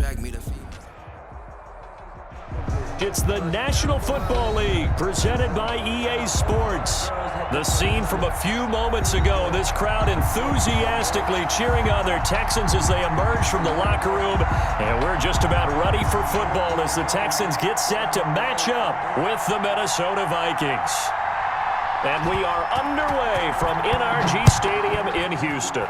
drag me to feet. It's the National Football League presented by EA Sports. The scene from a few moments ago, this crowd enthusiastically cheering on their Texans as they emerge from the locker room. And we're just about ready for football as the Texans get set to match up with the Minnesota Vikings. And we are underway from NRG Stadium in Houston.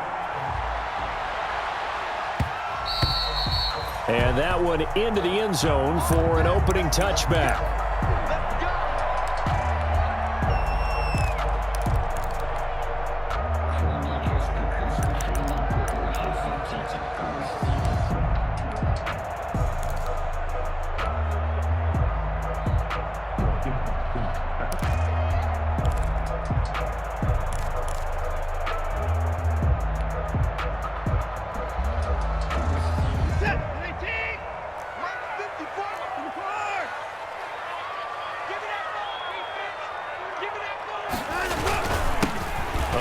And that one into the end zone for an opening touchback.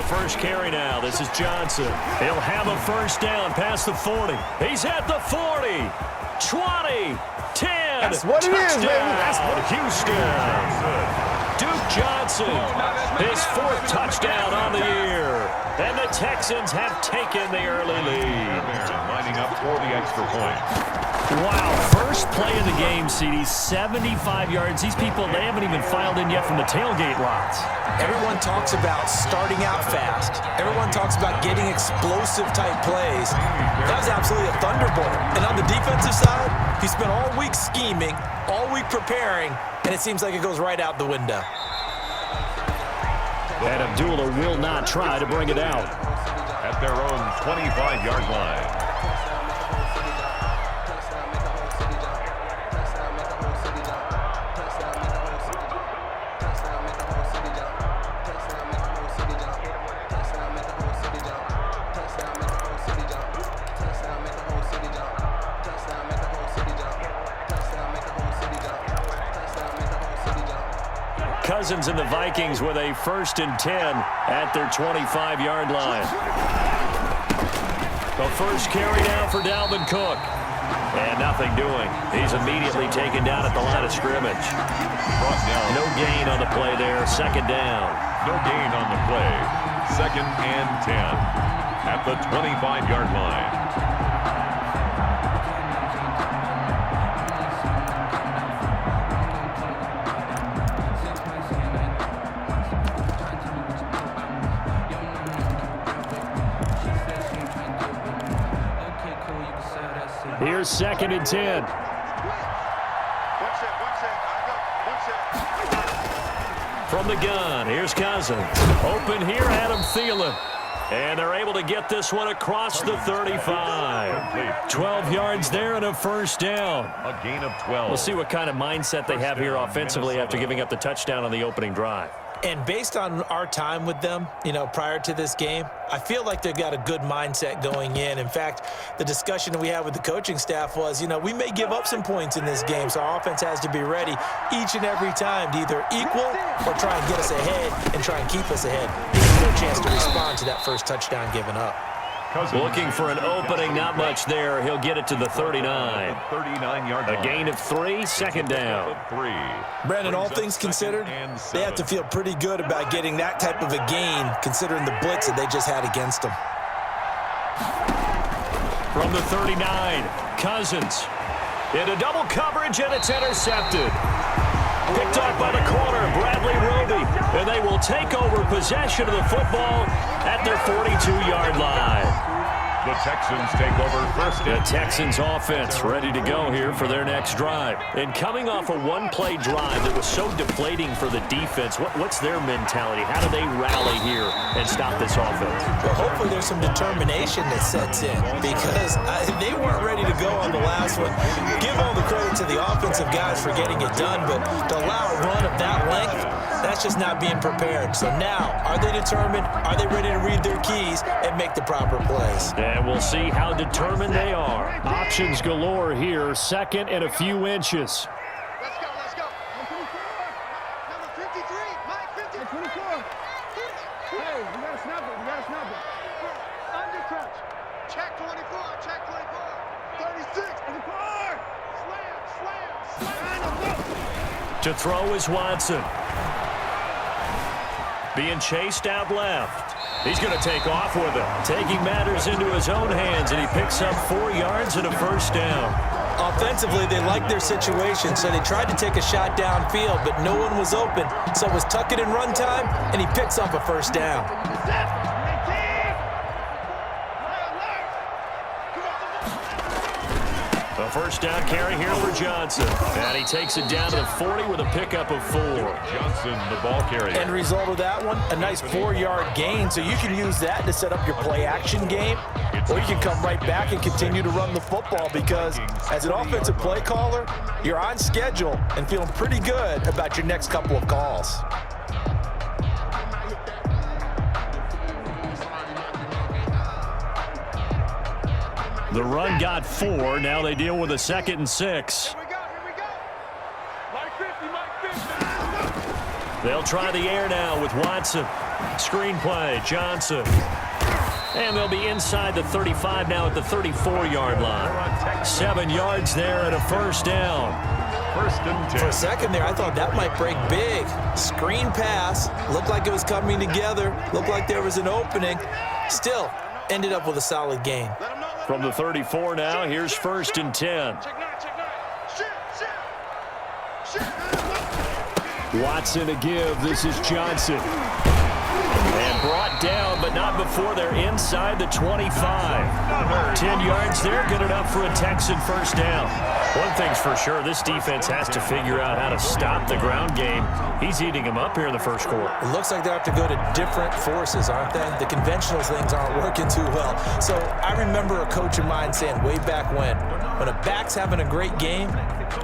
First carry now. This is Johnson. He'll have a first down past the 40. He's at the 40, 20, 10. That's what it is, baby. That's what Houston. Duke Johnson, his fourth touchdown on the year. And the Texans have taken the early lead. Lining up for the extra point. Wow, first play of the game, CD, 75 yards. These people, they haven't even filed in yet from the tailgate lots. Everyone talks about starting out fast. Everyone talks about getting explosive-type plays. That was absolutely a thunderbolt. And on the defensive side, he spent all week scheming, all week preparing, and it seems like it goes right out the window. And Abdullah will not try to bring it out. At their own 25-yard line. Cousins and the Vikings with a 1st and 10 at their 25-yard line. The first carry now for Dalvin Cook. And nothing doing. He's immediately taken down at the line of scrimmage. No gain on the play there. Second down. No gain on the play. 2nd and 10 at the 25-yard line. Here's 2nd and 10. From the gun, here's Cousins. Open here, Adam Thielen. And they're able to get this one across the 35. 12 yards there and a first down. A gain of 12. We'll see what kind of mindset they have here offensively after giving up the touchdown on the opening drive. And based on our time with them, prior to this game, I feel like they've got a good mindset going in. In fact, the discussion that we had with the coaching staff was, we may give up some points in this game, so our offense has to be ready each and every time to either equal or try and get us ahead and try and keep us ahead. Give them a chance to respond to that first touchdown given up. Looking for an opening, not much there. He'll get it to the 39. 39-yard A gain of 3, second down. Brandon, all things considered, they have to feel pretty good about getting that type of a gain considering the blitz that they just had against them. From the 39, Cousins. Into double coverage, and it's intercepted. Picked off by the corner, Bradley Roby. And they will take over possession of the football at their 42-yard line. The Texans take over first. The Texans offense ready to go here for their next drive. And coming off a one-play drive that was so deflating for the defense, what's their mentality? How do they rally here and stop this offense? Well, hopefully there's some determination that sets in because they weren't ready to go on the last one. Give all the credit to the offensive guys for getting it done, but to allow a run of that length, that's just not being prepared. So now, are they determined? Are they ready to read their keys and make the proper plays? And we'll see how determined they are. Options galore here. 2nd and a few inches. Let's go, let's go. Number 53, Mike 53. 24. Hey, we gotta snap it, we gotta snap it. Under crutch. Check 24, check 24. 36, 24. To throw is Watson. Being chased out left. He's going to take off with it. Taking matters into his own hands, and he picks up 4 yards and a first down. Offensively, they liked their situation, so they tried to take a shot downfield, but no one was open. So it was tuck it in run time, and he picks up a first down. A first down carry here for Johnson. And he takes it down to the 40 with a pickup of 4. Johnson, the ball carrier. End result of that one, a nice 4-yard gain. So you can use that to set up your play-action game, or you can come right back and continue to run the football because as an offensive play caller, you're on schedule and feeling pretty good about your next couple of calls. The run got 4. Now they deal with a 2nd and 6. Here we go. Mike 50. They'll try the air now with Watson. Screen play, Johnson. And they'll be inside the 35 now at the 34-yard line. 7 yards there and a first down. First and 10. For a second there, I thought that might break big. Screen pass, looked like it was coming together, looked like there was an opening. Still, ended up with a solid gain. From the 34 now, here's first and 10. Watson to give. This is Johnson. And brought down, but not before they're inside the 25. 10 yards there, good enough for a Texan first down. One thing's for sure, this defense has to figure out how to stop the ground game. He's eating them up here in the first quarter. It looks like they have to go to different forces, aren't they? The conventional things aren't working too well. So I remember a coach of mine saying way back when a back's having a great game,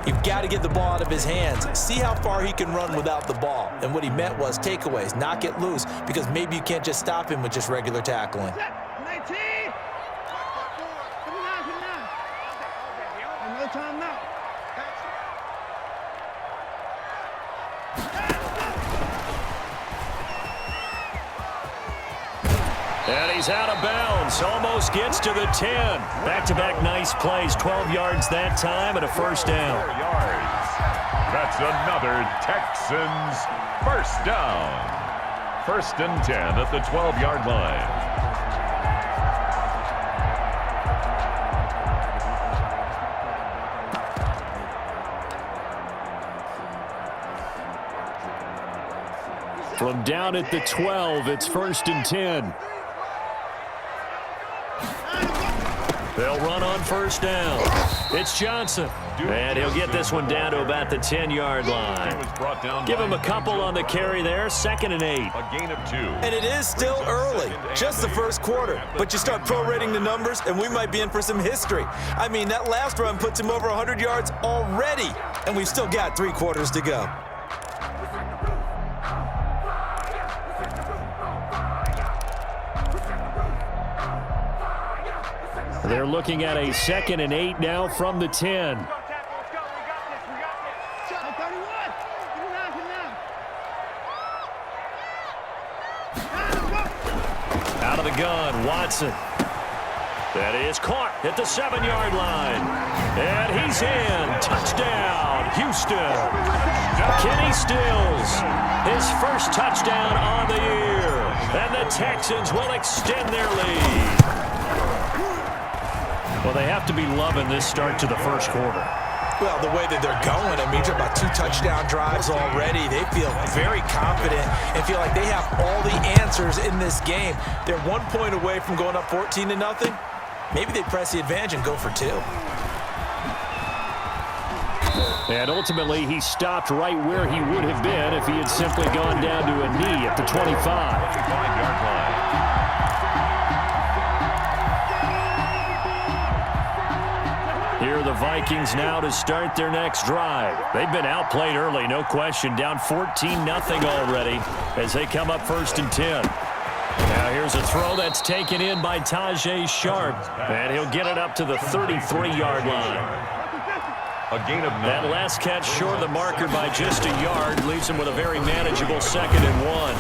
you've got to get the ball out of his hands. See how far he can run without the ball. And what he meant was takeaways, knock it loose, because maybe you can't just stop him with just regular tackling. 19. Another time now. And he's out of bounds. Almost gets to the 10. Back-to-back nice plays. 12 yards that time and a first down. 4 yards. That's another Texans first down. First and 10 at the 12-yard line. From down at the 12, it's first and 10. They'll run on first down. It's Johnson. And he'll get this one down to about the 10-yard line. Give him a couple on the carry there. 2nd and 8. A gain of 2. And it is still early, just the first quarter. But you start prorating the numbers, and we might be in for some history. I mean, that last run puts him over 100 yards already, and we've still got 3 quarters to go. They're looking at a 2nd and 8 now from the 10. Out of the gun, Watson. That is caught at the 7-yard line. And he's in. Touchdown, Houston. Kenny Stills, his first touchdown on the year. And the Texans will extend their lead. Well, they have to be loving this start to the first quarter. Well, the way that they're going, I mean, you're about 2 touchdown drives already. They feel very confident and feel like they have all the answers in this game. They're 1 point away from going up 14-0. Maybe they press the advantage and go for 2. And ultimately, he stopped right where he would have been if he had simply gone down to a knee at the 25. 5-yard line. Here are the Vikings now to start their next drive. They've been outplayed early, no question. Down 14-0 already as they come up first and 10. Now here's a throw that's taken in by Tajay Sharp. And he'll get it up to the 33-yard line. A gain of 9. That last catch short of the marker by just a yard leaves him with a very manageable 2nd and 1.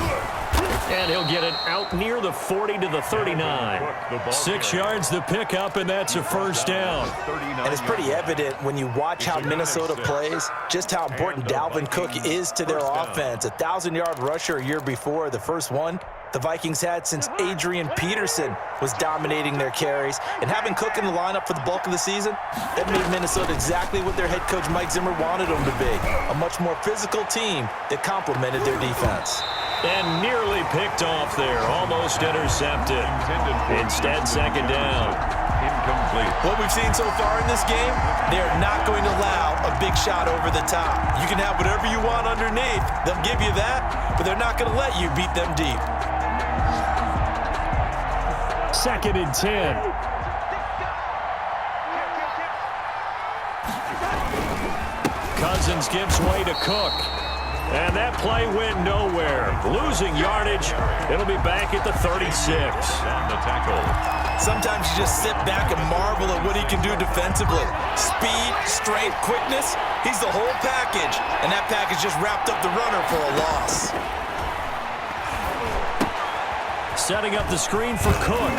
And he'll get it out near the 40 to the 39. 6 yards the pickup, and that's a first down. And it's pretty evident when you watch how Minnesota plays, just how important Dalvin Cook is to their offense. A 1,000-yard rusher a year before, the first one the Vikings had since Adrian Peterson was dominating their carries. And having Cook in the lineup for the bulk of the season, that made Minnesota exactly what their head coach Mike Zimmer wanted them to be. A much more physical team that complemented their defense. And nearly picked off there, almost intercepted. Instead, second down. Incomplete. What we've seen so far in this game, they're not going to allow a big shot over the top. You can have whatever you want underneath. They'll give you that, but they're not going to let you beat them deep. 2nd and 10. Cousins gives way to Cook. And that play went nowhere. Losing yardage. It'll be back at the 36. On the tackle. Sometimes you just sit back and marvel at what he can do defensively. Speed, strength, quickness, he's the whole package. And that package just wrapped up the runner for a loss. Setting up the screen for Cook.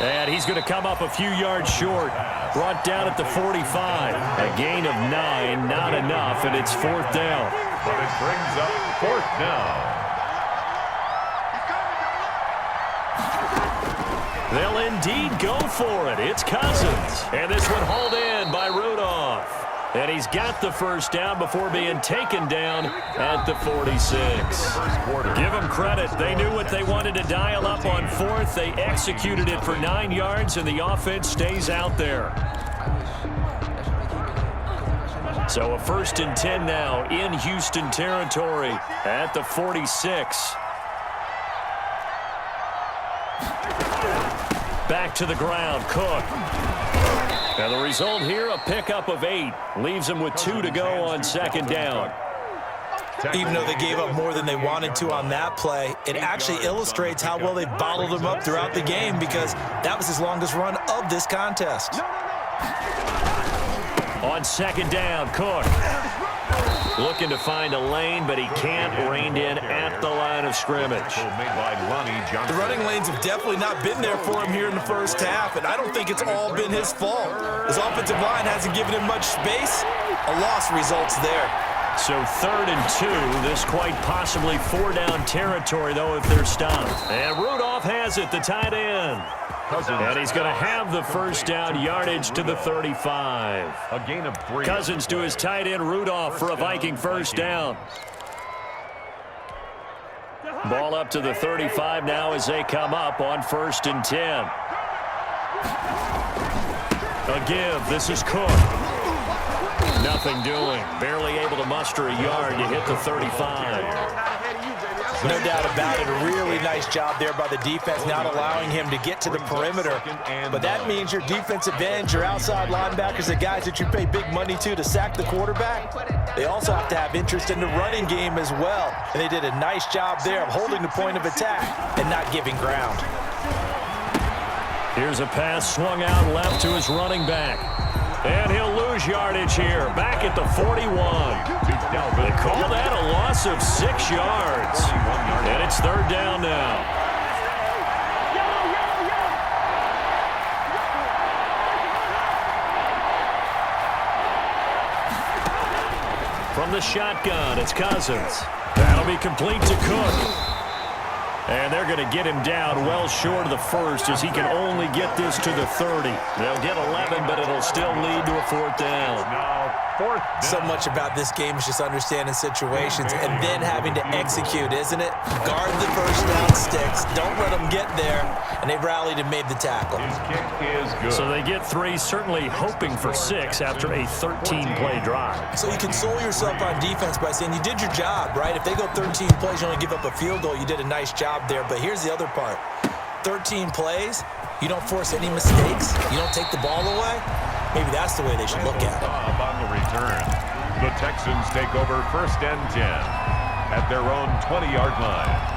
And he's going to come up a few yards short. Brought down at the 45. A gain of 9, not enough, and it's 4th down. But it brings up 4th down. They'll indeed go for it. It's Cousins. And this one hauled in by Rudolph. And he's got the first down before being taken down at the 46. Give them credit. They knew what they wanted to dial up on 4th. They executed it for 9 yards, and the offense stays out there. So a 1st and 10 now in Houston territory at the 46. Back to the ground, Cook. And the result here, a pickup of 8. Leaves them with 2 to go on 2nd down. Even though they gave up more than they wanted to on that play, it actually illustrates how well they bottled them up throughout the game because that was his longest run of this contest. On 2nd down, Cook. Looking to find a lane, but he can't. Reined in at the line of scrimmage. The running lanes have definitely not been there for him here in the first half, and I don't think it's all been his fault. His offensive line hasn't given him much space. A loss results there. So 3rd and 2. This quite possibly 4-down territory, though, if they're stopped. And Rudolph has it, the tight end. And he's going to have the first down yardage to the 35. A gain of 3. Cousins to his tight end Rudolph for a Viking first down. Ball up to the 35 now as they come up on 1st and 10. A give. This is Cook. Nothing doing. Barely able to muster a yard to hit the 35. No doubt about it. A really nice job there by the defense, not allowing him to get to the perimeter. But that means your defensive ends, your outside linebackers, the guys that you pay big money to sack the quarterback, they also have to have interest in the running game as well. And they did a nice job there of holding the point of attack and not giving ground. Here's a pass swung out left to his running back. And he'll lose yardage here. Back at the 41. They call that a loss of 6 yards. And it's 3rd down now. From the shotgun, it's Cousins. That'll be complete to Cook. And they're going to get him down well short of the first as he can only get this to the 30. They'll get 11, but it'll still lead to a 4th down. Now 4th down. So much about this game is just understanding situations and then having to execute, isn't it? Guard the first down sticks. Don't let them get there. And they rallied and made the tackle. His kick is good. So they get 3, certainly hoping for 6 after a 13-play drive. So you console yourself on defense by saying you did your job, right? If they go 13 plays, you only give up a field goal, you did a nice job there. But here's the other part. 13 plays, you don't force any mistakes, you don't take the ball away. Maybe that's the way they should look at it. On the return, the Texans take over 1st and 10 at their own 20-yard line.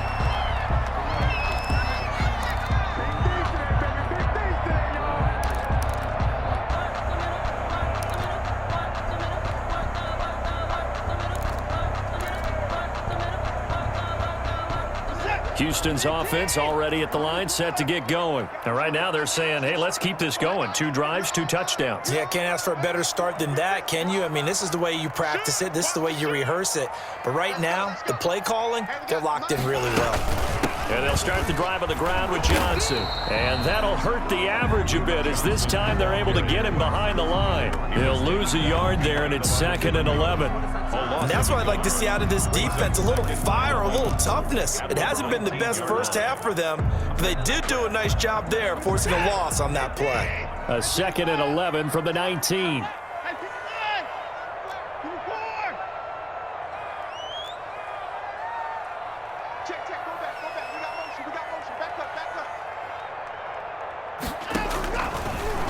Houston's offense already at the line, set to get going. And right now they're saying, hey, let's keep this going. 2 drives, 2 touchdowns. Yeah, can't ask for a better start than that, can you? I mean, this is the way you practice it. This is the way you rehearse it. But right now, the play calling, they're locked in really well. And they'll start the drive on the ground with Johnson. And that'll hurt the average a bit as this time they're able to get him behind the line. He'll lose a yard there, and it's 2nd and 11. And that's what I'd like to see out of this defense, a little fire, a little toughness. It hasn't been the best first half for them, but they did do a nice job there, forcing a loss on that play. A 2nd and 11 from the 19.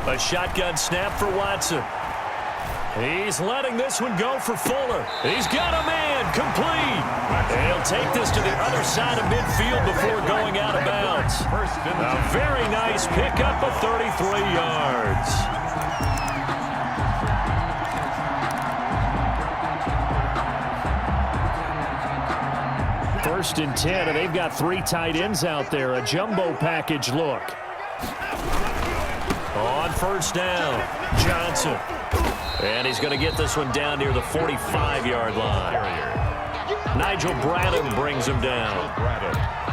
A shotgun snap for Watson. He's letting this one go for Fuller. He's got a man, complete. And he'll take this to the other side of midfield before going out of bounds. A very nice pickup of 33 yards. First and 10, and they've got 3 tight ends out there. A jumbo package look. On first down, Johnson. And he's going to get this one down near the 45-yard line. Nigel Bradham brings him down.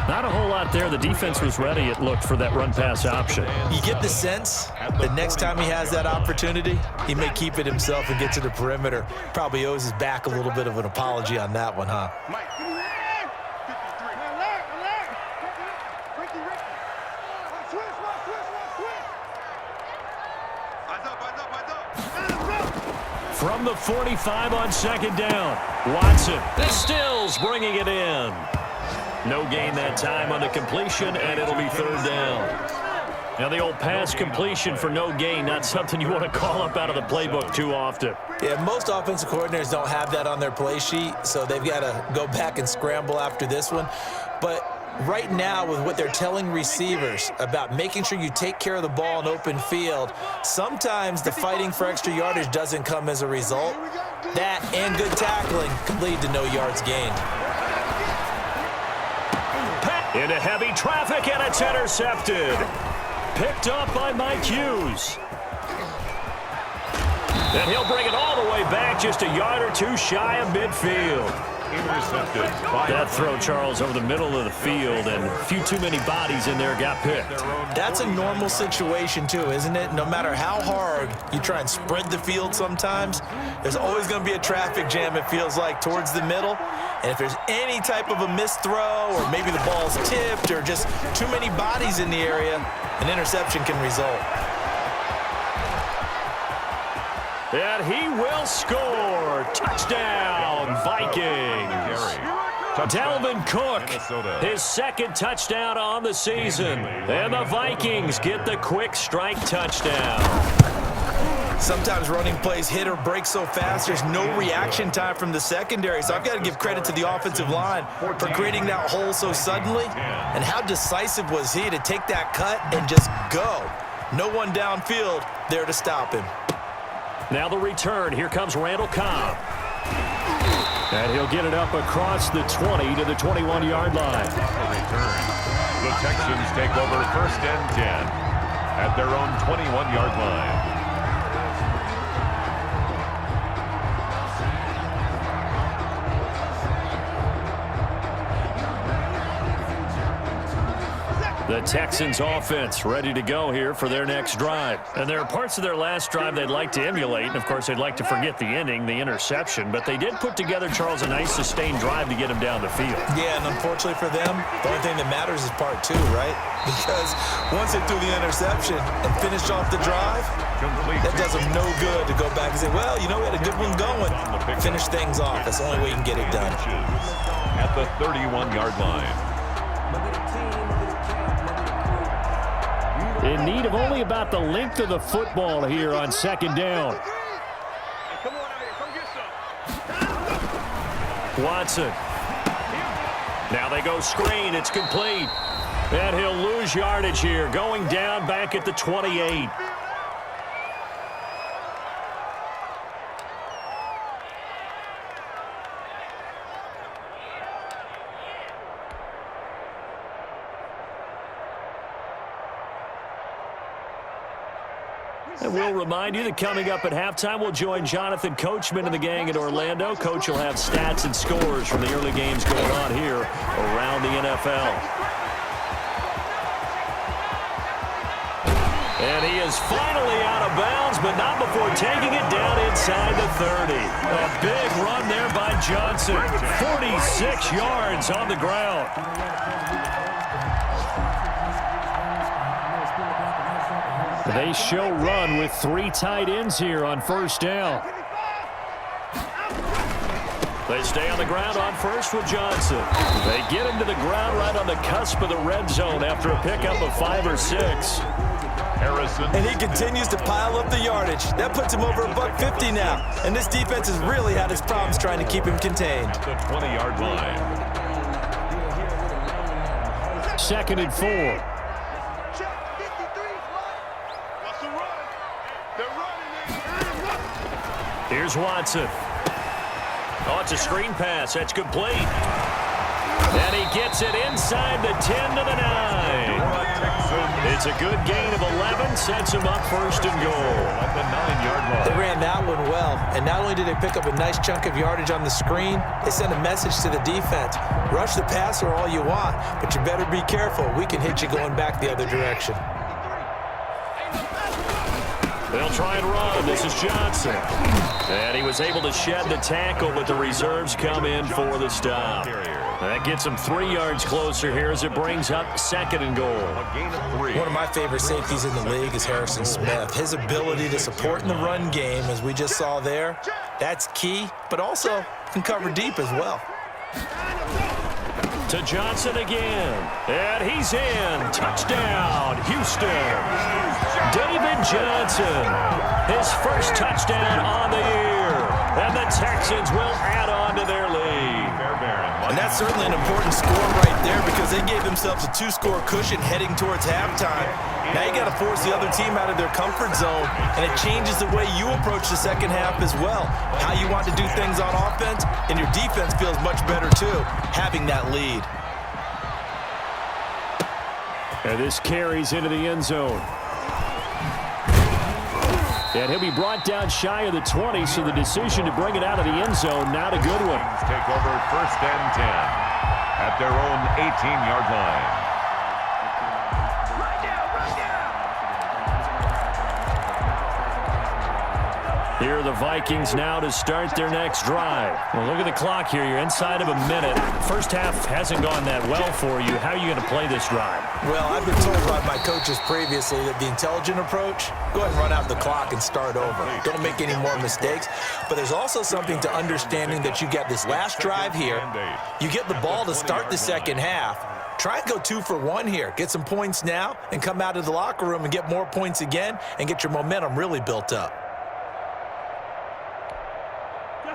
Not a whole lot there. The defense was ready, it looked, for that run-pass option. You get the sense that next time he has that opportunity, he may keep it himself and get to the perimeter. Probably owes his back a little bit of an apology on that one, huh? From the 45 on 2nd down, Watson. Stills bringing it in. No gain that time on the completion, and it'll be 3rd down. Now the old pass completion for no gain, not something you want to call up out of the playbook too often. Yeah, most offensive coordinators don't have that on their play sheet, so they've got to go back and scramble after this one. But right now, with what they're telling receivers about making sure you take care of the ball in open field, sometimes the fighting for extra yardage doesn't come as a result. That and good tackling can lead to no yards gained. Into heavy traffic, and it's intercepted. Picked up by Mike Hughes. And he'll bring it all the way back, just a yard or 2 shy of midfield. Intercepted. That throw, Charles, over the middle of the field, and a few too many bodies in there got picked. That's a normal situation, too, isn't it? No matter how hard you try and spread the field sometimes, there's always going to be a traffic jam, it feels like, towards the middle. And if there's any type of a missed throw, or maybe the ball's tipped, or just too many bodies in the area, an interception can result. And he will score. Touchdown, Vikings. Dalvin Cook, his 2nd touchdown on the season. And the Vikings get the quick strike touchdown. Sometimes running plays hit or break so fast, there's no reaction time from the secondary. So I've got to give credit to the offensive line for creating that hole so suddenly. And how decisive was he to take that cut and just go? No one downfield there to stop him. Now the return. Here comes Randall Cobb. And he'll get it up across the 20 to the 21-yard line. The Texans take over 1st and 10 at their own 21-yard line. The Texans offense ready to go here for their next drive. And there are parts of their last drive they'd like to emulate. And, of course, they'd like to forget the ending, the interception. But they did put together, Charles, a nice sustained drive to get him down the field. Yeah, and unfortunately for them, the only thing that matters is part 2, right? Because once they threw the interception and finished off the drive, that does them no good to go back and say, well, you know, we had a good one going. Finish things off. That's the only way you can get it done. At the 31-yard line. In need of only about the length of the football here on 2nd down. Watson. Now they go screen. It's complete. And he'll lose yardage here, going down back at the 28. And we'll remind you that coming up at halftime, we'll join Jonathan Coachman and the gang in Orlando. Coach will have stats and scores from the early games going on here around the NFL. And he is finally out of bounds, but not before taking it down inside the 30. A big run there by Johnson. 46 yards on the ground. They show run with 3 tight ends here on first down. They stay on the ground on first with Johnson. They get him to the ground right on the cusp of the red zone after a pickup of 5 or 6. Harrison. And he continues to pile up the yardage. That puts him over $150 now. And this defense has really had its problems trying to keep him contained. At the 20-yard line. 2nd and 4. Here's Watson. Oh, it's a screen pass. That's complete. And he gets it inside the 10 to the 9. It's a good gain of 11. Sets him up 1st and goal. At the 9-yard line. They ran that one well. And not only did they pick up a nice chunk of yardage on the screen, they sent a message to the defense. Rush the passer all you want, but you better be careful. We can hit you going back the other direction. They'll try and run. This is Johnson. And he was able to shed the tackle, but the reserves come in for the stop. That gets him 3 yards closer here as it brings up 2nd and goal. A gain of 3. One of my favorite safeties in the league is Harrison Smith. His ability to support in the run game, as we just saw there, that's key, but also can cover deep as well. To Johnson again. And he's in. Touchdown, Houston. David Johnson, his first touchdown on the year. And the Texans will add on to their lead. And that's certainly an important score right there because they gave themselves a 2-score cushion heading towards halftime. Now you got to force the other team out of their comfort zone, and it changes the way you approach the second half as well. How you want to do things on offense, and your defense feels much better too, having that lead. And this carries into the end zone. And he'll be brought down shy of the 20, so the decision to bring it out of the end zone, not a good one. Take over 1st and 10 at their own 18-yard line. Here are the Vikings now to start their next drive. Well, look at the clock here. You're inside of a minute. First half hasn't gone that well for you. How are you going to play this drive? Well, I've been told by my coaches previously that the intelligent approach, go ahead and run out the clock and start over. Don't make any more mistakes. But there's also something to understanding that you get this last drive here. You get the ball to start the second half. Try and go 2 for 1 here. Get some points now and come out of the locker room and get more points again and get your momentum really built up.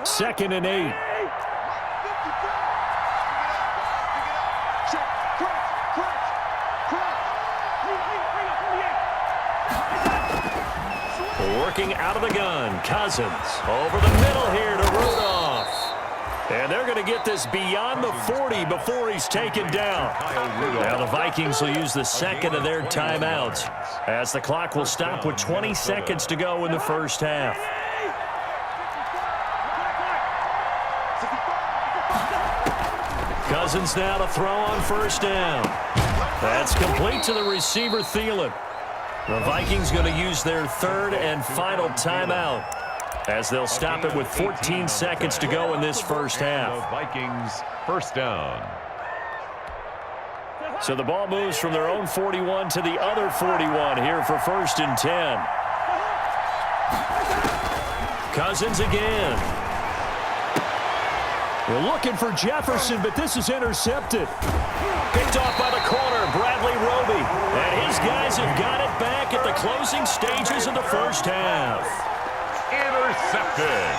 2nd and 8. Working out of the gun. Cousins over the middle here to Rudolph. And they're going to get this beyond the 40 before he's taken down. Now the Vikings will use the second of their timeouts as the clock will stop with 20 seconds to go in the first half. Cousins now to throw on first down. That's complete to the receiver, Thielen. The Vikings going to use their 3rd and final timeout as they'll stop it with 14 seconds to go in this first half. The Vikings 1st down. So the ball moves from their own 41 to the other 41 here for 1st and 10. Cousins again. We're looking for Jefferson, but this is intercepted. Picked off by the corner, Bradley Roby. And his guys have got it back at the closing stages of the first half. Intercepted.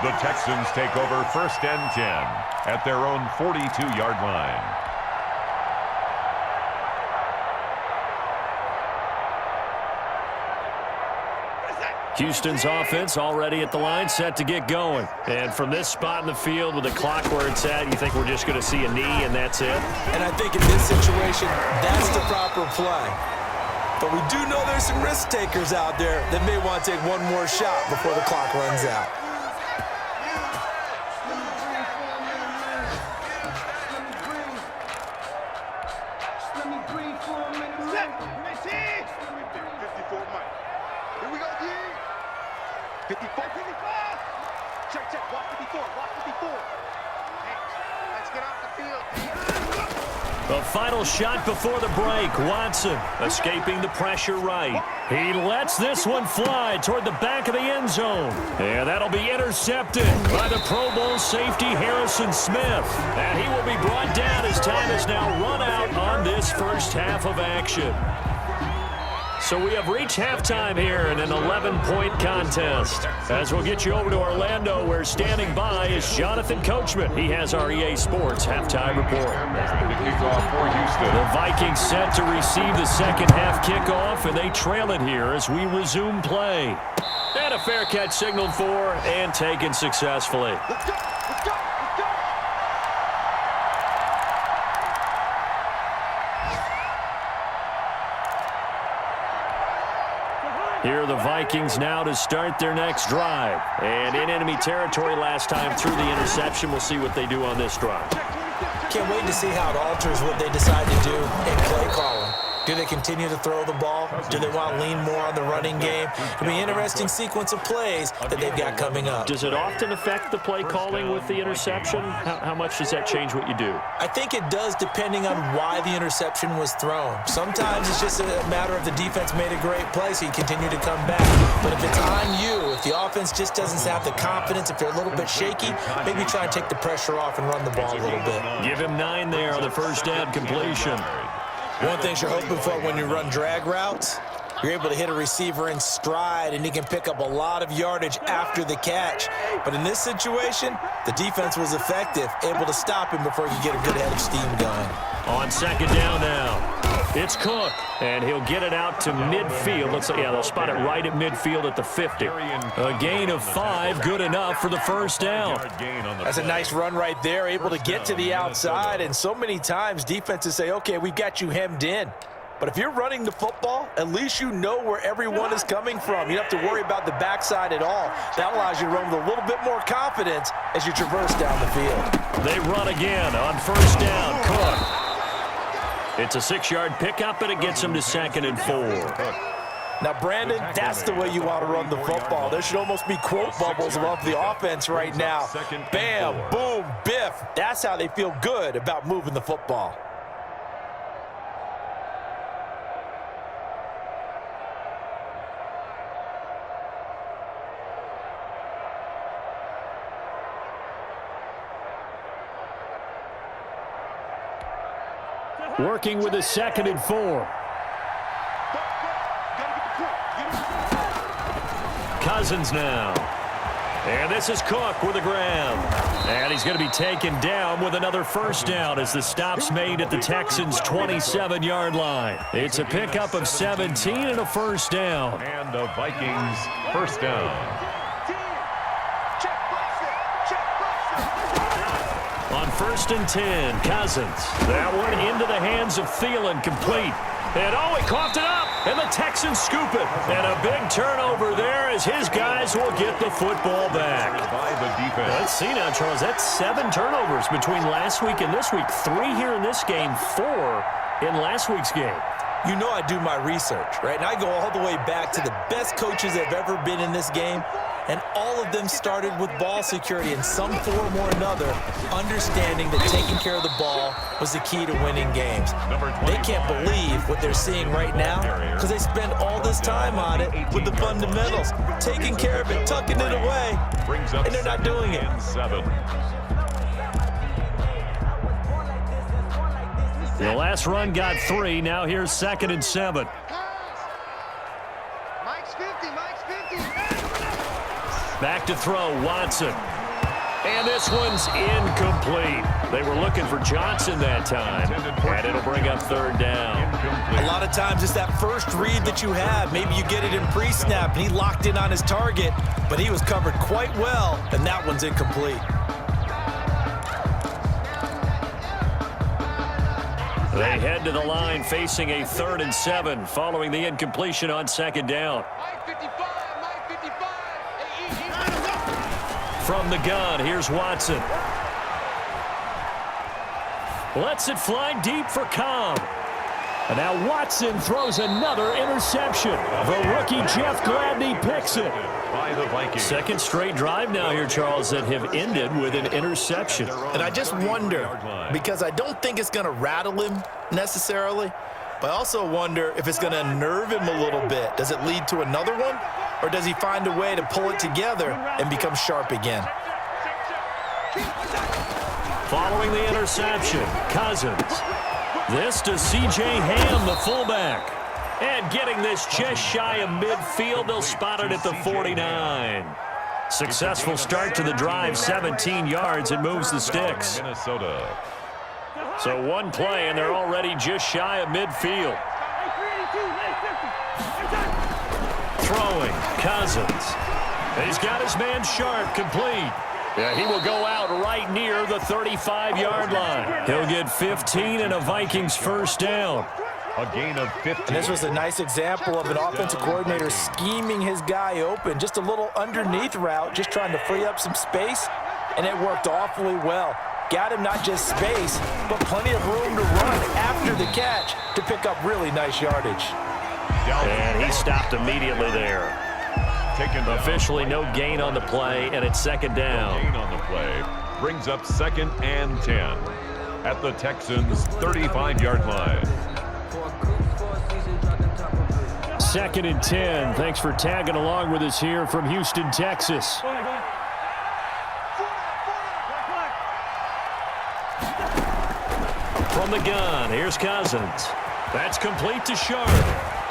The Texans take over 1st and 10 at their own 42-yard line. Houston's offense already at the line, set to get going. And from this spot in the field with the clock where it's at, you think we're just going to see a knee and that's it? And I think in this situation, that's the proper play. But we do know there's some risk takers out there that may want to take one more shot before the clock runs out. The final shot before the break. Watson escaping the pressure right. He lets this one fly toward the back of the end zone. And that'll be intercepted by the Pro Bowl safety Harrison Smith. And he will be brought down as time has now run out on this first half of action. So we have reached halftime here in an 11-point contest. As we'll get you over to Orlando, where standing by is Jonathan Coachman. He has our EA Sports halftime report. The Vikings set to receive the second half kickoff, and they trail it here as we resume play. And a fair catch signaled for and taken successfully. Let's go! Let's go! Let's go! Here are the Vikings now to start their next drive. And in enemy territory last time through the interception. We'll see what they do on this drive. Can't wait to see how it alters what they decide to do in play calling. Do they continue to throw the ball? Do they want to lean more on the running game? It'll be an interesting sequence of plays that they've got coming up. Does it often affect the play calling with the interception? How much does that change what you do? I think it does, depending on why the interception was thrown. Sometimes it's just a matter of the defense made a great play, so you continue to come back. But if it's on you, if the offense just doesn't have the confidence, if they're a little bit shaky, maybe try and take the pressure off and run the ball a little bit. Give him 9 there on the first down completion. One thing you're hoping for when you run drag routes, you're able to hit a receiver in stride, and he can pick up a lot of yardage after the catch. But in this situation, the defense was effective, able to stop him before he could get a good head of steam going. On second down now, it's Cook, and he'll get it out to midfield. Looks like, yeah, they'll spot it right at midfield at the 50. A gain of 5, good enough for the first down. That's a nice run right there, able to get to the outside, and so many times defenses say, okay, we've got you hemmed in. But if you're running the football, at least you know where everyone is coming from. You don't have to worry about the backside at all. That allows you to run with a little bit more confidence as you traverse down the field. They run again on first down. Cook. It's a 6-yard pickup, and it gets him to 2nd and 4. Now, Brandon, that's the way you want to run the football. There should almost be quote bubbles above the offense right now. Bam, boom, biff. That's how they feel good about moving the football. Working with a 2nd and 4. Cousins now. And this is Cook with a grab. And he's going to be taken down with another first down as the stop's made at the Texans' 27-yard line. It's a pickup of 17 and a first down. And the Vikings first down. On 1st and 10, Cousins. That one into the hands of Thielen, complete. And he coughed it up, and the Texans scoop it. And a big turnover there as his guys will get the football back. By the defense. Let's see now, Charles. That's 7 turnovers between last week and this week. 3 here in this game, 4 in last week's game. You know I do my research, right? And I go all the way back to the best coaches that have ever been in this game. And all of them started with ball security in some form or another, understanding that taking care of the ball was the key to winning games. They can't believe what they're seeing right now because they spend all this time on it with the fundamentals, taking care of it, tucking it away, and they're not doing it. The last run got 3. Now here's 2nd and 7. Back to throw, Watson. And this one's incomplete. They were looking for Johnson that time, and it'll bring up 3rd down. A lot of times it's that first read that you have. Maybe you get it in pre-snap, and he locked in on his target, but he was covered quite well, and that one's incomplete. They head to the line facing a 3rd and 7 following the incompletion on 2nd down. From the gun, here's Watson. Lets it fly deep for Cobb. And now Watson throws another interception. The rookie Jeff Gladney picks it. By the Vikings. 2nd straight drive now here, Charles, that have ended with an interception. And I just wonder, because I don't think it's going to rattle him necessarily, but I also wonder if it's going to unnerve him a little bit. Does it lead to another one, or does he find a way to pull it together and become sharp again? Following the interception, Cousins. This to C.J. Ham, the fullback. And getting this just shy of midfield, they'll spot it at the 49. Successful start to the drive, 17 yards, and moves the sticks. Minnesota. So one play, and they're already just shy of midfield. Throwing, Cousins. He's got his man Sharp, complete. Yeah, he will go out right near the 35-yard line. He'll get 15 and a Vikings 1st down. A gain of 15. And this was a nice example of an offensive coordinator scheming his guy open. Just a little underneath route, just trying to free up some space, and it worked awfully well. Got him not just space, but plenty of room to run after the catch to pick up really nice yardage. And he stopped immediately there. Officially no gain on the play, and it's 2nd down. No gain on the play brings up 2nd and 10 at the Texans' 35-yard line. 2nd and 10. Thanks for tagging along with us here from Houston, Texas. From the gun, here's Cousins. That's complete to Sharp.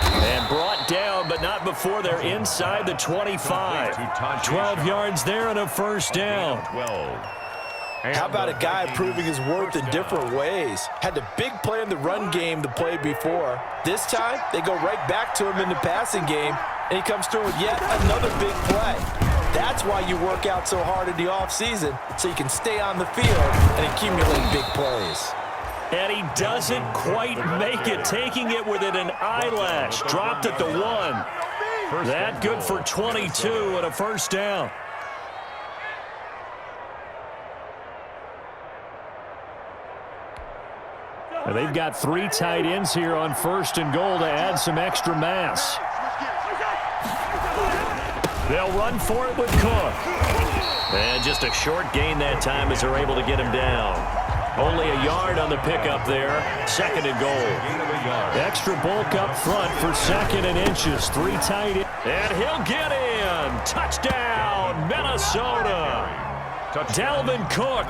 And brought down, but not before they're inside the 25. 12 yards there and a 1st down. 12. How about a guy proving his worth in different ways? Had the big play in the run game to play before. This time, they go right back to him in the passing game, and he comes through with yet another big play. That's why you work out so hard in the offseason, so you can stay on the field and accumulate big plays. And he doesn't quite make it, taking it within an eyelash. Dropped at the 1. That good for 22 and a 1st down. And they've got 3 tight ends here on 1st and goal to add some extra mass. They'll run for it with Cook. And just a short gain that time as they're able to get him down. Only a yard on the pickup there. 2nd and goal. Extra bulk up front for 2nd and inches. 3 tight ends. And he'll get in. Touchdown, Minnesota. Dalvin Cook,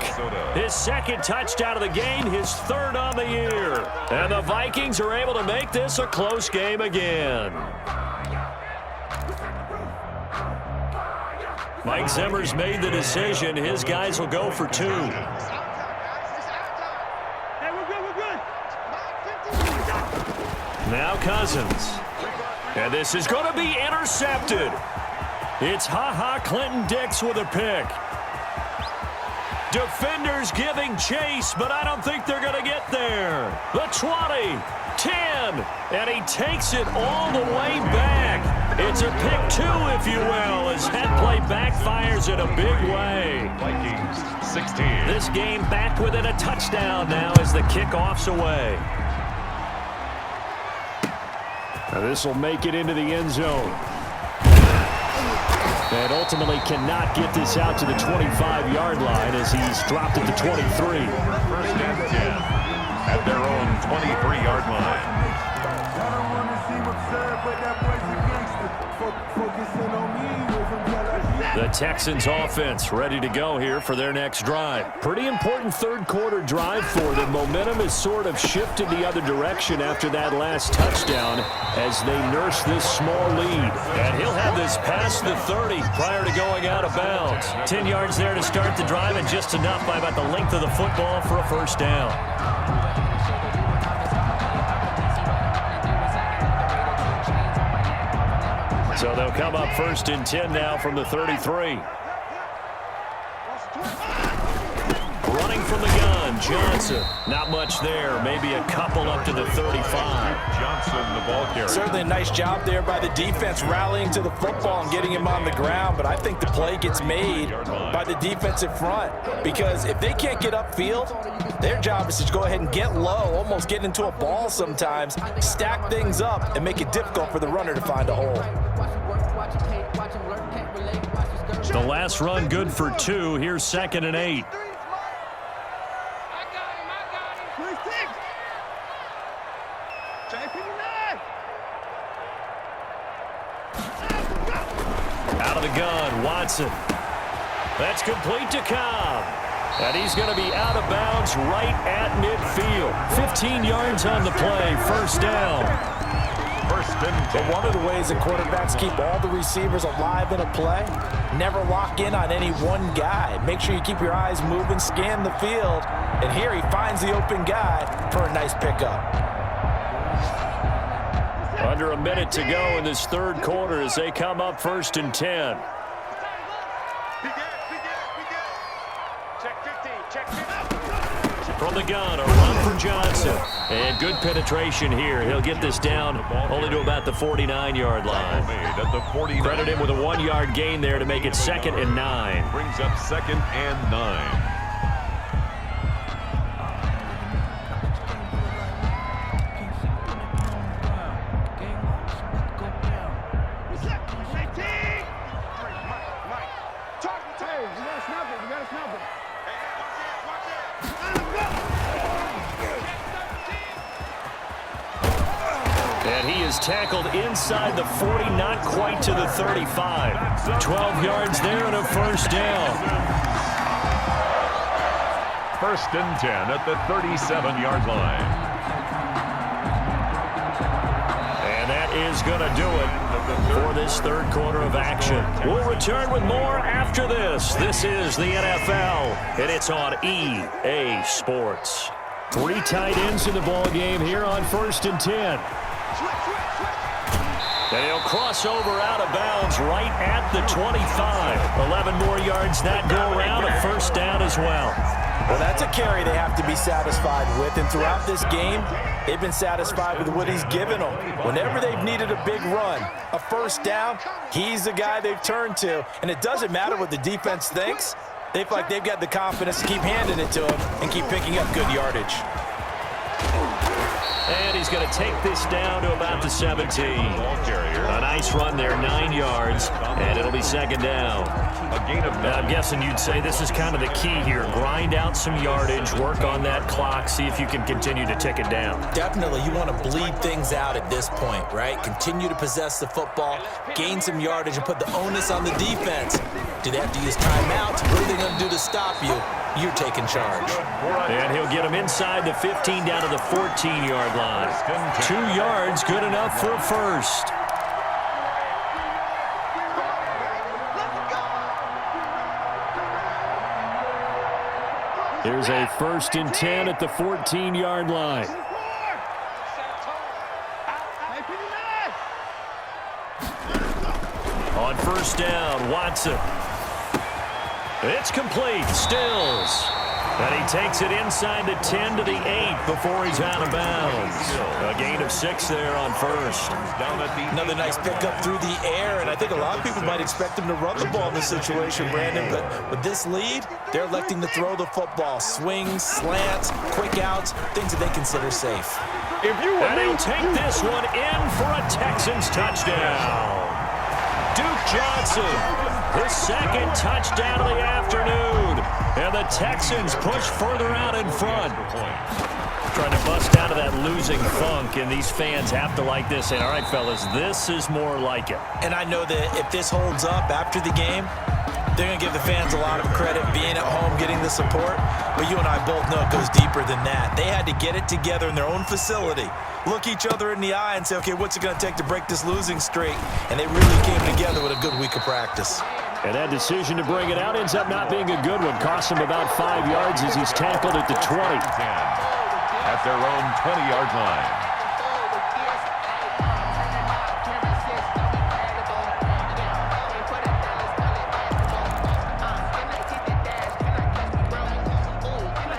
his 2nd touchdown of the game, his 3rd on the year. And the Vikings are able to make this a close game again. Mike Zimmer's made the decision. His guys will go for 2. Now Cousins. And this is going to be intercepted. It's Clinton-Dix with a pick. Defenders giving chase, but I don't think they're going to get there. The 20, 10, and he takes it all the way back. It's a pick 2, if you will, as that play backfires in a big way. Vikings 16. This game back within a touchdown now as the kickoff's away. Now this will make it into the end zone. And ultimately cannot get this out to the 25-yard line as he's dropped at the 23. 1st and 10 at their own 23-yard line. The Texans offense ready to go here for their next drive. Pretty important 3rd quarter drive for them. Momentum has sort of shifted the other direction after that last touchdown as they nurse this small lead. And he'll have this past the 30 prior to going out of bounds. 10 yards there to start the drive and just enough by about the length of the football for a 1st down. So they'll come up 1st and 10 now from the 33. Running from the gun, Johnson. Not much there. Maybe a couple up to the 35. Johnson, the ball carrier. Certainly a nice job there by the defense rallying to the football and getting him on the ground, but I think the play gets made by the defensive front because if they can't get upfield, their job is to go ahead and get low, almost get into a ball sometimes, stack things up, and make it difficult for the runner to find a hole. The last run good for 2. Here's 2nd and 8. Out of the gun, Watson. That's complete to Cobb. And he's going to be out of bounds right at midfield. 15 yards on the play, first down. First and 10. But one of the ways that quarterbacks keep all the receivers alive in a play, never lock in on any one guy. Make sure you keep your eyes moving, scan the field. And here he finds the open guy for a nice pickup. Under a minute to go in this third quarter as they come up 1st and 10. From the gun, a run for Johnson. And good penetration here. He'll get this down only to about the 49-yard line. Credit him with a 1-yard gain there to make it 2nd and 9. Brings up 2nd and 9. And he is tackled inside the 40, not quite to the 35. 12 yards there and a first down. 1st and 10 at the 37-yard line. And that is going to do it for this third quarter of action. We'll return with more after this. This is the NFL, and it's on EA Sports. 3 tight ends in the ball game here on 1st and 10. And he'll cross over out of bounds right at the 25. 11 more yards that go around, a first down as well. Well, that's a carry they have to be satisfied with. And throughout this game, they've been satisfied with what he's given them. Whenever they've needed a big run, a first down, he's the guy they've turned to. And it doesn't matter what the defense thinks. They feel like they've got the confidence to keep handing it to him and keep picking up good yardage. And he's going to take this down to about the 17. A nice run there, 9 yards, and it'll be 2nd down. I'm guessing you'd say this is kind of the key here. Grind out some yardage, work on that clock, see if you can continue to tick it down. Definitely, you want to bleed things out at this point, right? Continue to possess the football, gain some yardage, and put the onus on the defense. Do they have to use timeouts? What are they going to do to stop you? You're taking charge. And he'll get him inside the 15 down to the 14-yard line. 2 yards, good enough for a first. Here's a 1st and 10 at the 14-yard line. On first down, Watson. It's complete. Stills. And he takes it inside the 10 to the 8 before he's out of bounds. A gain of 6 there on first. Another nice pickup through the air, and I think a lot of people might expect him to run the ball in this situation, Brandon, but with this lead, they're electing to throw the football. Swings, slants, quick outs, things that they consider safe. And he'll take this one in for a Texans touchdown. Duke Johnson, his 2nd touchdown of the afternoon. And the Texans push further out in front. Trying to bust out of that losing funk, and these fans have to like this. And all right, fellas, this is more like it. And I know that if this holds up after the game, they're going to give the fans a lot of credit being at home, getting the support. But you and I both know it goes deeper than that. They had to get it together in their own facility, look each other in the eye and say, okay, what's it going to take to break this losing streak? And they really came together with a good week of practice. And that decision to bring it out ends up not being a good one. Costs him about 5 yards as he's tackled at the 20. At their own 20-yard line.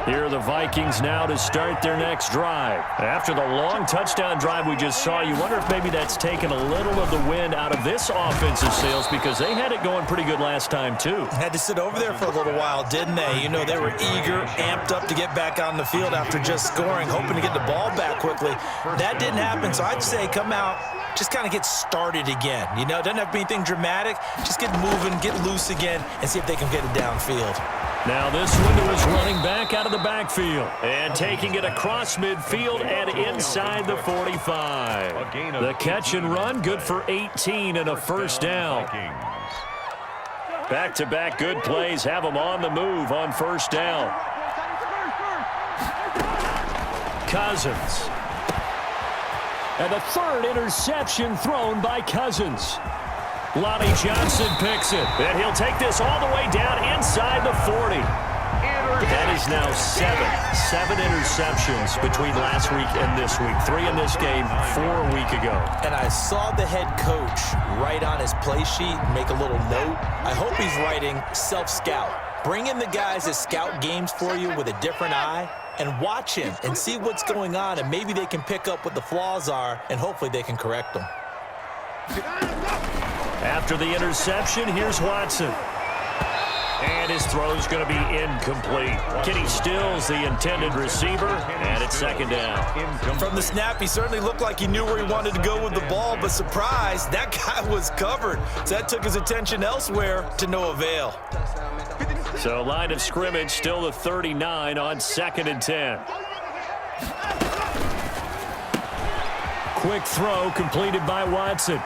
Here are the Vikings now to start their next drive. After the long touchdown drive we just saw, you wonder if maybe that's taken a little of the wind out of this offensive sails because they had it going pretty good last time too. Had to sit over there for a little while, didn't they? You know, they were eager, amped up to get back on the field after just scoring, hoping to get the ball back quickly. That didn't happen, so I'd say come out, just kind of get started again. You know, it doesn't have to be anything dramatic. Just get moving, get loose again, and see if they can get it downfield. Now this window is running back out of the backfield and taking it across midfield and inside the 45. The catch and run, good for 18 and a first down. Back-to-back good plays have them on the move on first down. Cousins. And the third interception thrown by Cousins. Lonnie Johnson picks it, and he'll take this all the way down inside the 40. That is now seven interceptions between last week and this week. 3 in this game, 4 a week ago. And I saw the head coach write on his play sheet, make a little note. I hope he's writing self-scout. Bring in the guys that scout games for you with a different eye and watch him and see what's going on, and maybe they can pick up what the flaws are, and hopefully they can correct them. After the interception, here's Watson. And his throw's going to be incomplete. Kenny Stills, the intended receiver, and it's second down. From the snap, he certainly looked like he knew where he wanted to go with the ball, but surprise, that guy was covered. So that took his attention elsewhere to no avail. So line of scrimmage, still the 39 on 2nd and 10. Quick throw completed by Watson.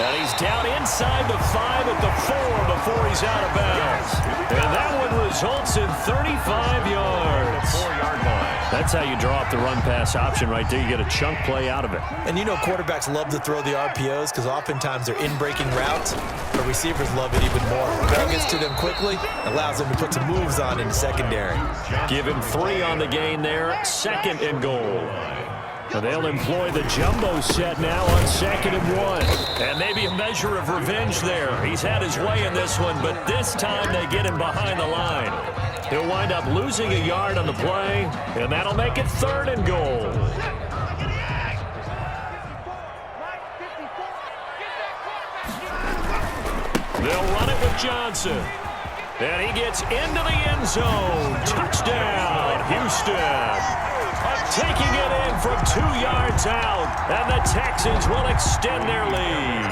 And he's down inside the 5 at the 4 before he's out of bounds. And that one results in 35 yards. 4-yard line. That's how you draw up the run-pass option right there. You get a chunk play out of it. And you know quarterbacks love to throw the RPOs because oftentimes they're in-breaking routes, but receivers love it even more. The ball gets to them quickly, allows them to put some moves on in the secondary. Give him 3 on the gain there, 2nd and goal. So they'll employ the jumbo set now on 2nd and 1. And maybe a measure of revenge there. He's had his way in this one, but this time they get him behind the line. He'll wind up losing a yard on the play, and that'll make it 3rd and goal. They'll run it with Johnson. And he gets into the end zone. Touchdown, Houston. Taking it in from 2 yards out, and the Texans will extend their lead.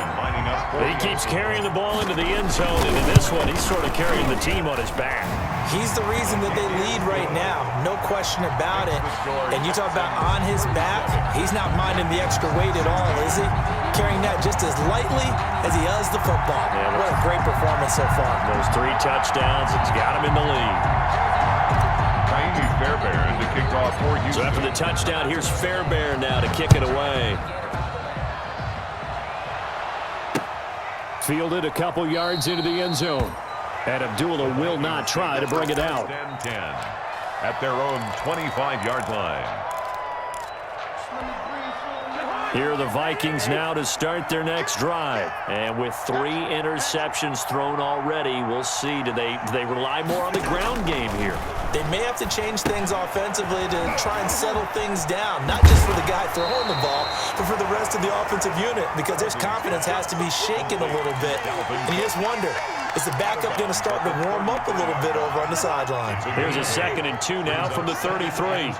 He keeps carrying the ball into the end zone, and in this one, he's sort of carrying the team on his back. He's the reason that they lead right now, no question about it. And you talk about on his back, he's not minding the extra weight at all, is he? Carrying that just as lightly as he does the football. Yeah, what a great performance so far. Those 3 touchdowns, it's got him in the lead. Fairbairn to kick off for Houston. So after the touchdown, here's Fairbairn now to kick it away. Fielded a couple yards into the end zone. And Abdullah will not try to bring it out. 10-10 at their own 25-yard line. Here are the Vikings now to start their next drive. And with 3 interceptions thrown already, we'll see. Do they rely more on the ground game here? They may have to change things offensively to try and settle things down, not just for the guy throwing the ball, but for the rest of the offensive unit, because their confidence has to be shaken a little bit. And you just wonder, is the backup going to start to warm up a little bit over on the sideline? Here's a 2nd and 2 now from the 33.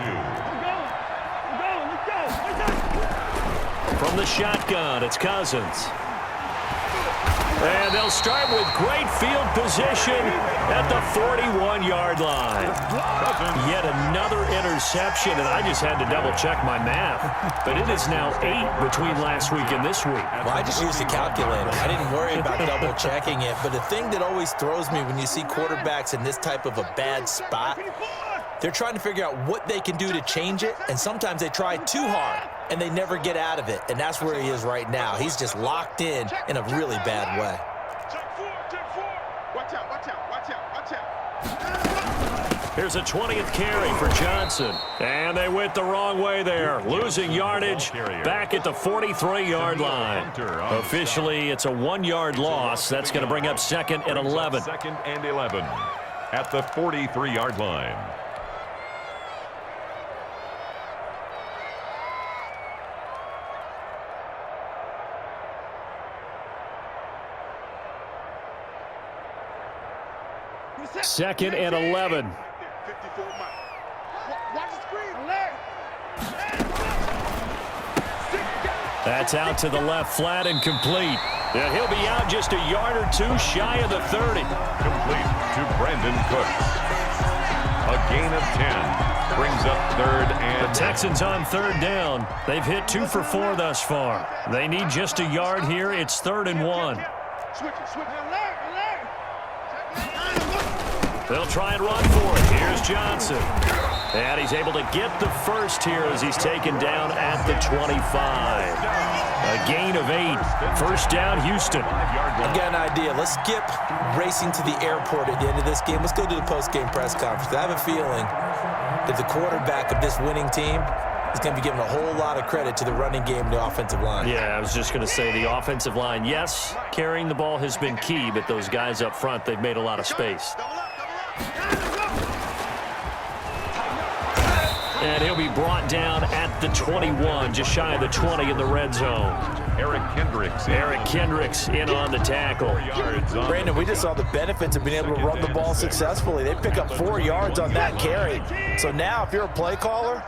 From the shotgun, it's Cousins. And they'll start with great field position at the 41-yard line. Yet another interception, and I just had to double-check my math. But it is now 8 between last week and this week. Well, I just used a calculator. I didn't worry about double-checking it. But the thing that always throws me when you see quarterbacks in this type of a bad spot, they're trying to figure out what they can do to change it, and sometimes they try too hard, and they never get out of it, and that's where he is right now. He's just locked in a really bad way. Watch out. Here's a 20th carry for Johnson, and they went the wrong way there, losing yardage back at the 43-yard line. Officially, it's a 1-yard loss. That's going to bring up 2nd and 11. 2nd and 11. at the 43-yard line. Second and 11. 54 miles. Watch the screen. That's out to the left, flat and complete. Yeah, he'll be out just a yard or two shy of the 30. Complete to Brandon Cooks. A gain of 10 brings up third and... The Texans on third down. They've hit 2 for 4 thus far. They need just a yard here. It's 3rd and 1. Switch. They'll try and run for it. Here's Johnson. And he's able to get the first here as he's taken down at the 25. A gain of 8. First down, Houston. I've got an idea. Let's skip racing to the airport at the end of this game. Let's go to the post-game press conference. I have a feeling that the quarterback of this winning team is going to be giving a whole lot of credit to the running game and the offensive line. Yeah, I was just going to say the offensive line. Yes, carrying the ball has been key, but those guys up front, they've made a lot of space. And he'll be brought down at the 21, just shy of the 20 in the red zone. Eric Kendricks in on the tackle. Brandon, we just saw the benefits of being able to run the ball successfully. They pick up 4 yards on that carry. So now if you're a play caller,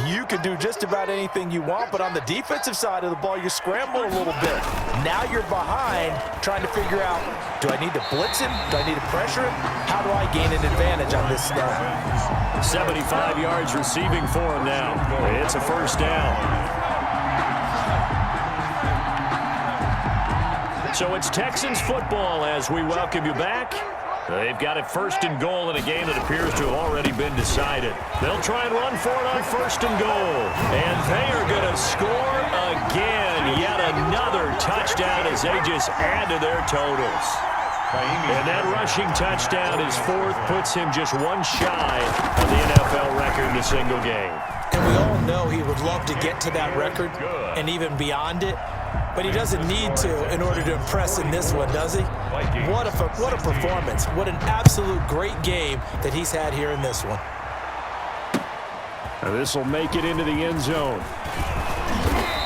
you can do just about anything you want, but on the defensive side of the ball, you scramble a little bit. Now you're behind trying to figure out, do I need to blitz him? Do I need to pressure him? How do I gain an advantage on this snap? 75 yards receiving for him now. It's a first down. So it's Texans football as we welcome you back. They've got it 1st and goal in a game that appears to have already been decided. They'll try and run for it on 1st and goal. And they are going to score again. Yet another touchdown as they just add to their totals. And that rushing touchdown, his 4th, puts him just 1 shy of the NFL record in a single game. And we all know he would love to get to that record and even beyond it. But he doesn't need to in order to impress in this one, does he? What a performance. What an absolute great game that he's had here in this one. Now this will make it into the end zone.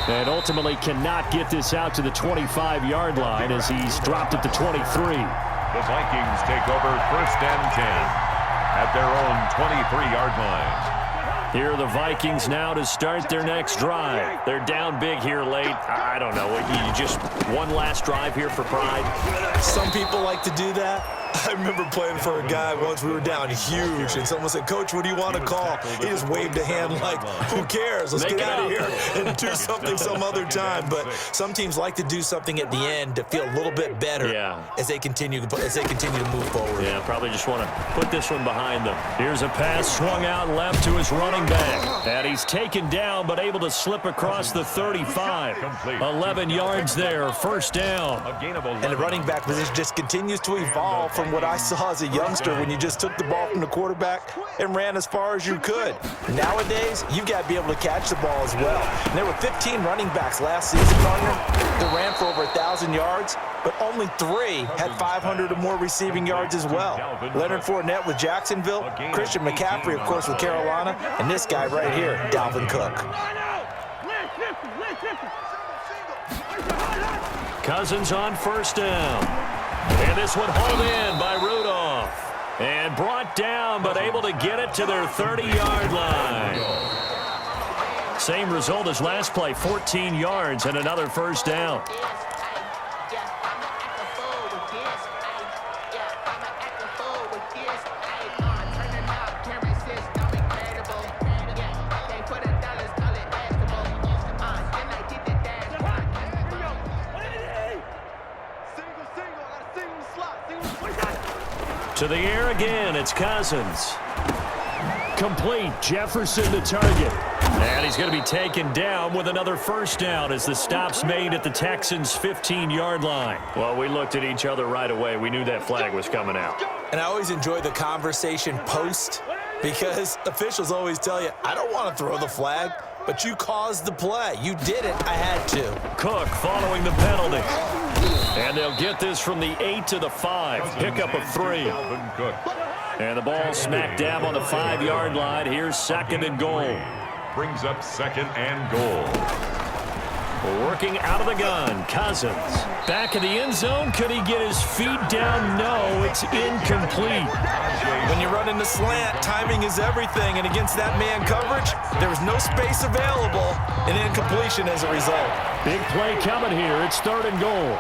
And ultimately cannot get this out to the 25-yard line as he's dropped at the 23. The Vikings take over 1st and 10 at their own 23-yard line. Here are the Vikings now to start their next drive. They're down big here late. I don't know. You just one last drive here for pride? Some people like to do that. I remember playing for a guy once. We were down huge, and someone said, "Coach, what do you want to call?" He just waved a hand like, "Who cares? Let's get out of here and do something some other time." But some teams like to do something at the end to feel a little bit better as they continue to move forward. Yeah, probably just want to put this one behind them. Here's a pass swung out left to his running back, and he's taken down but able to slip across the 35. 11 yards there, first down. And the running back position just continues to evolve from what I saw as a youngster when you just took the ball from the quarterback and ran as far as you could. Nowadays, you've got to be able to catch the ball as well. And there were 15 running backs last season, partner, that ran for over 1,000 yards, but only 3 had 500 or more receiving yards as well. Leonard Fournette with Jacksonville, Christian McCaffrey, of course, with Carolina, and this guy right here, Dalvin Cook. Cousins on first down. And this one hauled in by Rudolph. And brought down, but able to get it to their 30-yard line. Same result as last play, 14 yards and another first down. To the air again, it's Cousins. Complete, Jefferson the target. And he's going to be taken down with another first down as the stop's made at the Texans' 15-yard line. Well, we looked at each other right away. We knew that flag was coming out. And I always enjoy the conversation post because officials always tell you, I don't want to throw the flag, but you caused the play. You did it. I had to. Cook following the penalty. And they'll get this from the 8 to the 5. Pickup of 3. And the ball smack dab on the 5-yard line. Here's 2nd and goal. Brings up 2nd and goal. Working out of the gun, Cousins. Back in the end zone. Could he get his feet down? No, it's incomplete. When you run in the slant, timing is everything, and against that man coverage, there was no space available, and incompletion as a result. Big play coming here. It's 3rd and goal.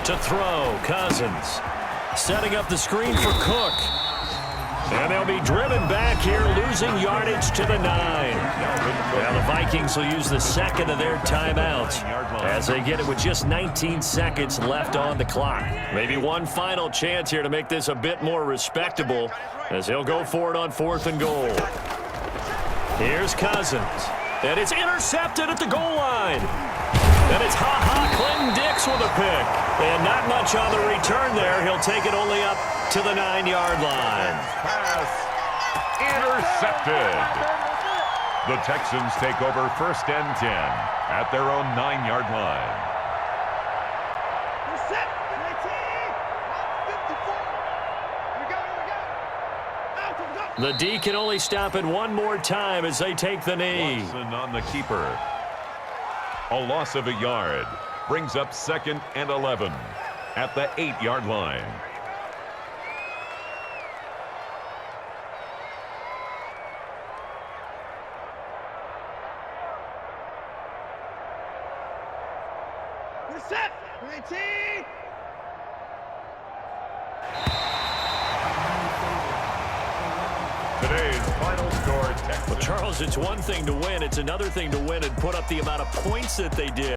To throw, Cousins. Setting up the screen for Cook. And they'll be driven back here, losing yardage to the 9. Now the Vikings will use the 2nd of their timeouts as they get it with just 19 seconds left on the clock. Maybe one final chance here to make this a bit more respectable as they'll go for it on 4th and goal. Here's Cousins. And it's intercepted at the goal line. And it's Clinton Dix with a pick. And not much on the return there. He'll take it only up to the 9-yard line. Pass intercepted. The Texans take over 1st and 10 at their own 9-yard line. Set. 19. 54. The D can only stop it one more time as they take the knee. Watson on the keeper. A loss of a yard. Brings up 2nd and 11 at the 8-yard line. Set. 19. Today's final score, Texans. Well, Charles, it's one thing to win. It's another thing to win and put up the amount of points that they did.